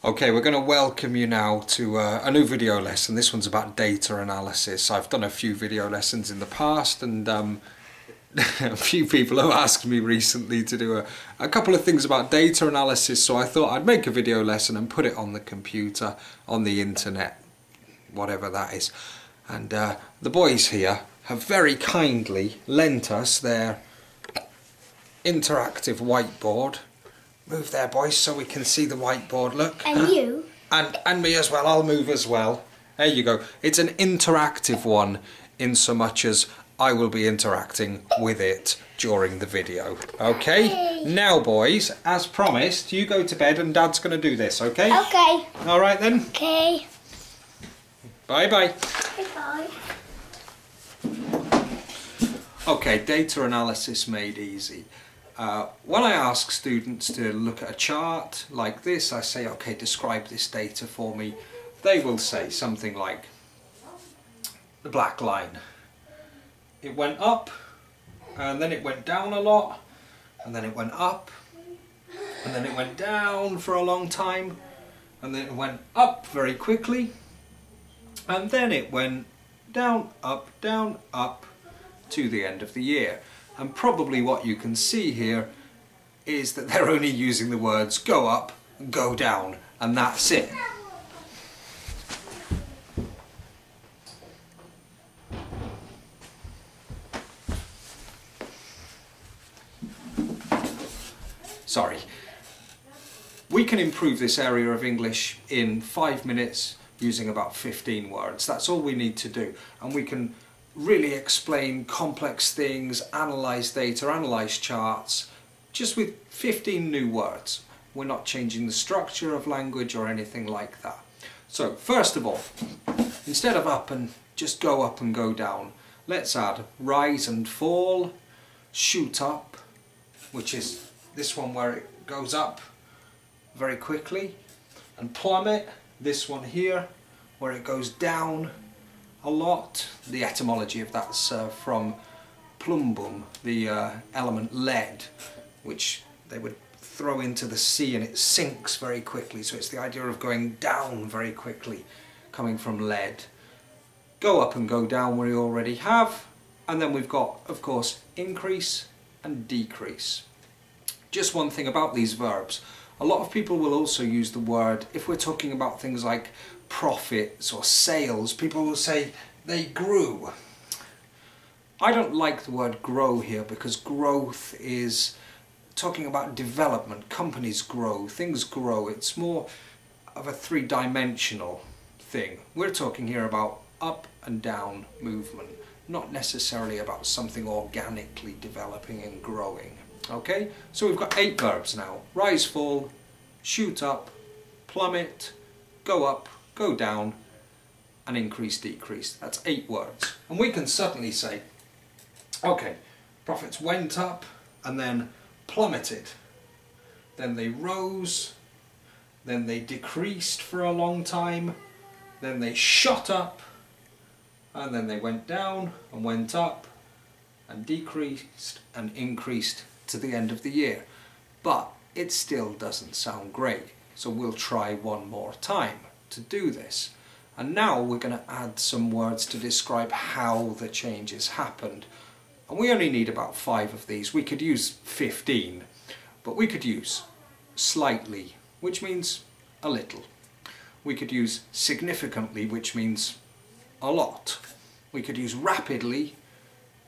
Okay, we're going to welcome you now to a new video lesson. This one's about data analysis. I've done a few video lessons in the past, and a few people have asked me recently to do a couple of things about data analysis, so I thought I'd make a video lesson and put it on the computer, on the internet, whatever that is. And the boys here have very kindly lent us their interactive whiteboard. Move there, boys, so we can see the whiteboard, look. And you. And me as well, I'll move as well. There you go. It's an interactive one in so much as I will be interacting with it during the video. Okay? Hey. Now, boys, as promised, you go to bed and Dad's going to do this, okay? Okay. All right then? Okay. Bye-bye. Bye-bye. Okay, data analysis made easy. When I ask students to look at a chart like this, I say, okay, describe this data for me. They will say something like, the black line. It went up, and then it went down a lot, and then it went up, and then it went down for a long time, and then it went up very quickly, and then it went down, up, to the end of the year. And probably what you can see here is that they're only using the words go up, go down, and that's it. Sorry. We can improve this area of English in 5 minutes using about 15 words. That's all we need to do. And we can really explain complex things, analyse data, analyse charts, just with 15 new words. We're not changing the structure of language or anything like that. So, first of all, instead of up and just go up and go down, let's add rise and fall, shoot up, which is this one where it goes up very quickly, and plummet, this one here, where it goes down a lot. The etymology of that's from plumbum, the element lead, which they would throw into the sea and it sinks very quickly. So it's the idea of going down very quickly, coming from lead. Go up and go down we already have. And then we've got, of course, increase and decrease. Just one thing about these verbs. A lot of people will also use the word, if we're talking about things like profits or sales, people will say they grew. I don't like the word grow here because growth is talking about development. Companies grow, things grow. It's more of a three-dimensional thing. We're talking here about up and down movement, not necessarily about something organically developing and growing. Okay, so we've got 8 verbs now. Rise, fall, shoot up, plummet, go up, go down, and increase, decrease. That's 8 words. And we can suddenly say, okay, profits went up and then plummeted. Then they rose, then they decreased for a long time, then they shot up, and then they went down and went up and decreased and increased to the end of the year. But it still doesn't sound great. So we'll try one more time to do this. And now we're going to add some words to describe how the changes happened. And we only need about 5 of these. We could use 15, but we could use slightly, which means a little. We could use significantly, which means a lot. We could use rapidly,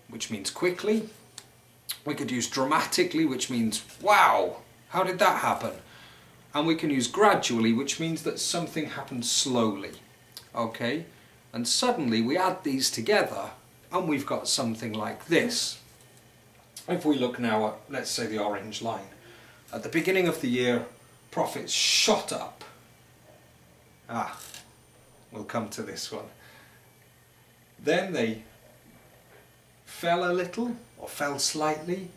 which means quickly. We could use dramatically, which means wow, how did that happen? And we can use gradually, which means that something happens slowly. Okay? And suddenly we add these together and we've got something like this. If we look now at, let's say, the orange line. At the beginning of the year, profits shot up. We'll come to this one. Then they fell a little, or fell slightly,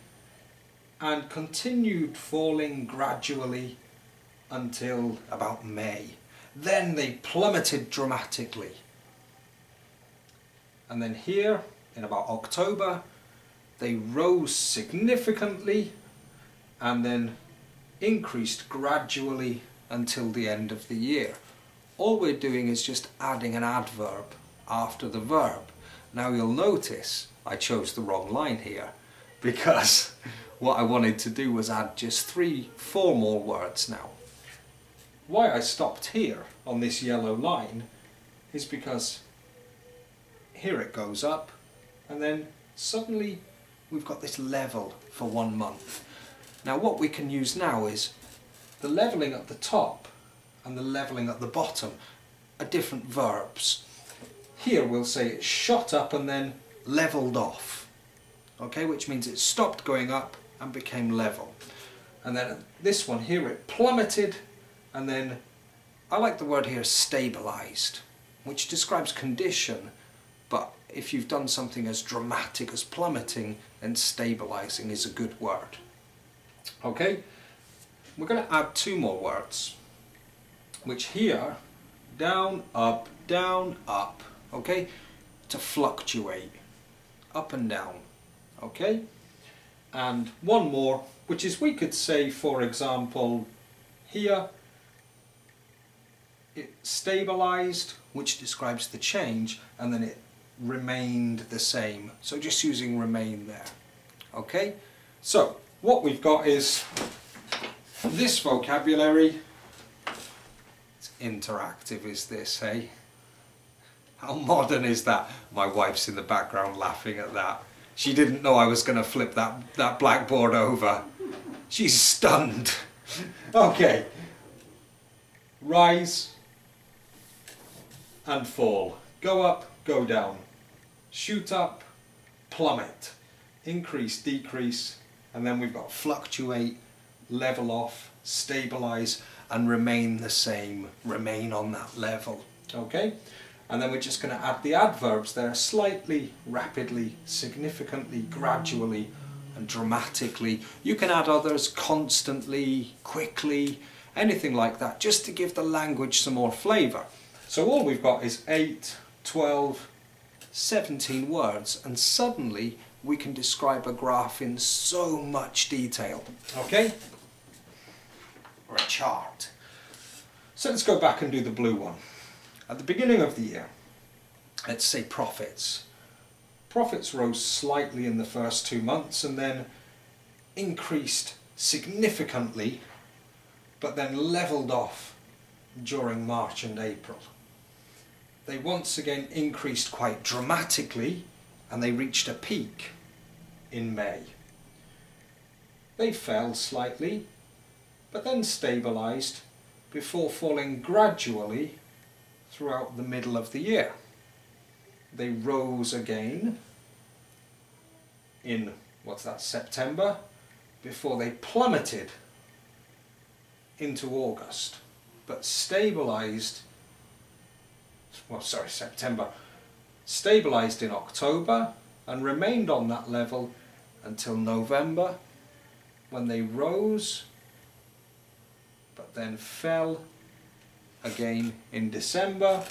and continued falling gradually until about May. Then they plummeted dramatically. And then here, in about October, they rose significantly and then increased gradually until the end of the year. All we're doing is just adding an adverb after the verb. Now you'll notice I chose the wrong line here, because what I wanted to do was add just 3-4 more words now. Why I stopped here on this yellow line is because here it goes up, and then suddenly we've got this level for 1 month. Now what we can use now is the levelling at the top and the levelling at the bottom are different verbs. Here we'll say it shot up and then levelled off, okay, which means it stopped going up and became level. And then this one here, it plummeted, and then I like the word here stabilised, which describes condition, but if you've done something as dramatic as plummeting, then stabilising is a good word. Okay, we're going to add 2 more words, which here, down, up, okay, to fluctuate, up and down, okay, and 1 more, which is, we could say, for example, here, it stabilised, which describes the change, and then it remained the same, so just using remain there. Okay, so what we've got is this vocabulary. It's interactive, is this, hey? How modern is that? My wife's in the background laughing at that. She didn't know I was going to flip that blackboard over. She's stunned. Okay. Rise and fall. Go up, go down. Shoot up, plummet. Increase, decrease, and then we've got fluctuate, level off, stabilise, and remain the same, remain on that level. Okay? And then we're just going to add the adverbs there, slightly, rapidly, significantly, gradually, and dramatically. You can add others, constantly, quickly, anything like that, just to give the language some more flavour. So all we've got is 8, 12, 17 words, and suddenly we can describe a graph in so much detail. Okay? Or a chart. So let's go back and do the blue one. At the beginning of the year, let's say profits. Profits rose slightly in the first 2 months and then increased significantly, but then levelled off during March and April. They once again increased quite dramatically, and they reached a peak in May. They fell slightly, but then stabilised before falling gradually throughout the middle of the year. They rose again in, September, before they plummeted into August, but stabilised, September, stabilised in October and remained on that level until November, when they rose but then fell again in December,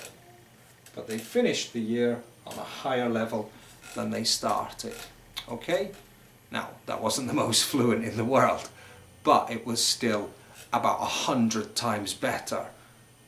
but they finished the year on a higher level than they started. Okay? Now, that wasn't the most fluent in the world, but it was still about 100 times better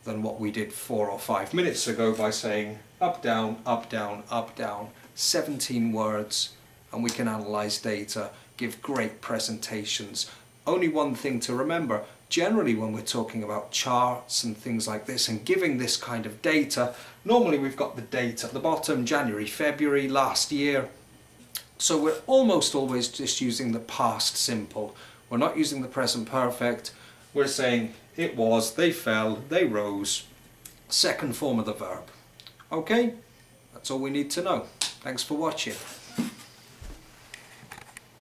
than what we did 4 or 5 minutes ago by saying up, down, up, down, up, down, 17 words, and we can analyse data, give great presentations. Only one thing to remember, generally when we're talking about charts and things like this and giving this kind of data, normally we've got the date at the bottom, January, February, last year. So we're almost always just using the past simple. We're not using the present perfect. We're saying it was, they fell, they rose, second form of the verb. Okay? That's all we need to know. Thanks for watching.